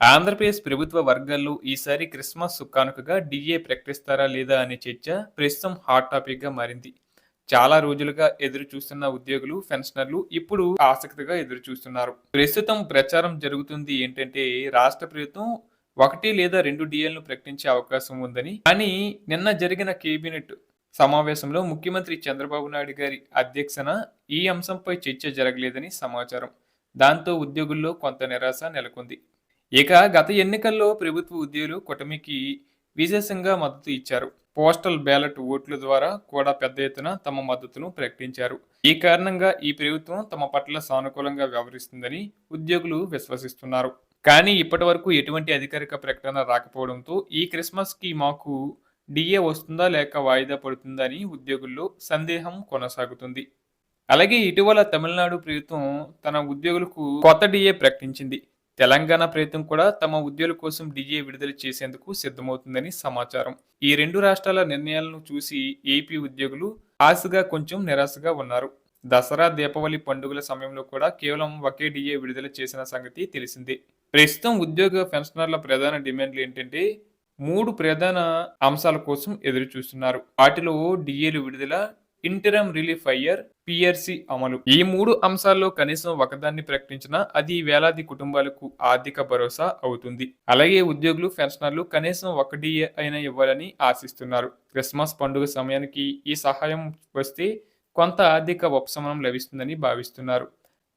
ఆంధ్రప్రదేశ్ ప్రభుత్వ వర్గాల్లో ఈసారి క్రిస్మస్ కానుకగా డీఏ ప్రకటిస్తారా లేదా అనే చర్చ ప్రస్తుతం హాట్ టాపిక్ గా మారింది. చాలా రోజులుగా ఎదురు చూస్తున్న ఉద్యోగులు, పెన్షనర్లు ఇప్పుడు ఆసక్తిగా ఎదురు చూస్తున్నారు. ప్రస్తుతం ప్రచారం జరుగుతుంది ఏంటంటే రాష్ట్ర ప్రభుత్వం 1 లేదా 2 డీఏలను ప్రకటించే అవకాశం ఉందని. కానీ నిన్న జరిగిన కేబినెట్ సమావేశంలో ముఖ్యమంత్రి చంద్రబాబు నాయుడు గారి అధ్యక్షన ఈ అంశంపై చర్చ జరగలేదని సమాచారం. దాంతో ఉద్యోగుల్లో కొంత నిరాశ నెలకొంది. ఇక గత ఎన్నికల్లో ప్రభుత్వ ఉద్యోగులు కూటమికి విశేషంగా మద్దతు ఇచ్చారు. పోస్టల్ బ్యాలెట్ ఓట్ల ద్వారా కూడా పెద్ద ఎత్తున తమ మద్దతును ప్రకటించారు. ఈ కారణంగా ఈ ప్రభుత్వం తమ పట్ల సానుకూలంగా వ్యవహరిస్తుందని ఉద్యోగులు విశ్వసిస్తున్నారు. కానీ ఇప్పటి వరకు ఎటువంటి అధికారిక ప్రకటన రాకపోవడంతో ఈ క్రిస్మస్ కి మాకు డిఏ వస్తుందా లేక వాయిదా పడుతుందా అని ఉద్యోగుల్లో సందేహం కొనసాగుతుంది. అలాగే ఇటీవల తమిళనాడు ప్రభుత్వం తన ఉద్యోగులకు కొత్త డిఏ ప్రకటించింది. తెలంగాణ ప్రభుత్వం కూడా తమ ఉద్యోగుల కోసం డిఏ విడుదల చేసేందుకు సిద్ధమవుతుందని సమాచారం. ఈ రెండు రాష్ట్రాల నిర్ణయాలను చూసి ఏపీ ఉద్యోగులు ఆశగా కొంచెం నిరాశగా ఉన్నారు. దసరా, దీపావళి పండుగల సమయంలో కూడా కేవలం ఒకే డిఏ విడుదల చేసిన సంగతి తెలిసిందే. ప్రస్తుతం ఉద్యోగ పెన్షనర్ల ప్రధాన డిమాండ్లు ఏంటంటే 3 ప్రధాన అంశాల కోసం ఎదురు చూస్తున్నారు. వాటిలో డిఏలు విడుదల, ఇంటరమ్ రిలీఫ్ అయ్యర్, పిఆర్సి అమలు. ఈ 3 అంశాల్లో కనీసం ఒకదాన్ని ప్రకటించినా అది వేలాది కుటుంబాలకు ఆర్థిక భరోసా అవుతుంది. అలాగే ఉద్యోగులు, పెన్షనర్లు కనీసం 1 డిఏ అయినా ఇవ్వాలని ఆశిస్తున్నారు. క్రిస్మస్ పండుగ సమయానికి ఈ సహాయం వస్తే కొంత ఆర్థిక ఉపశమనం లభిస్తుందని భావిస్తున్నారు.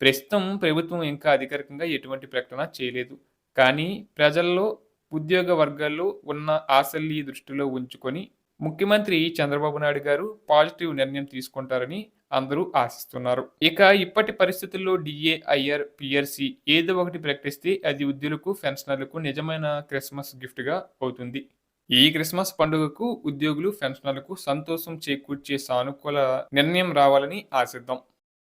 ప్రస్తుతం ప్రభుత్వం ఇంకా అధికారికంగా ఎటువంటి ప్రకటన చేయలేదు. కానీ ప్రజల్లో, ఉద్యోగ వర్గాల్లో ఉన్న ఆశల్ని దృష్టిలో ఉంచుకొని ముఖ్యమంత్రి చంద్రబాబు నాయుడు గారు పాజిటివ్ నిర్ణయం తీసుకుంటారని అందరూ ఆశిస్తున్నారు. ఇక ఇప్పటి పరిస్థితుల్లో డిఏ, ఐఆర్, పిఆర్సి ఏదో ఒకటి ప్రకటిస్తే అది ఉద్యోగులకు, పెన్షనర్లకు నిజమైన క్రిస్మస్ గిఫ్ట్ గా అవుతుంది. ఈ క్రిస్మస్ పండుగకు ఉద్యోగులు, పెన్షనర్లకు సంతోషం చేకూర్చే సానుకూల నిర్ణయం రావాలని ఆశిద్దాం.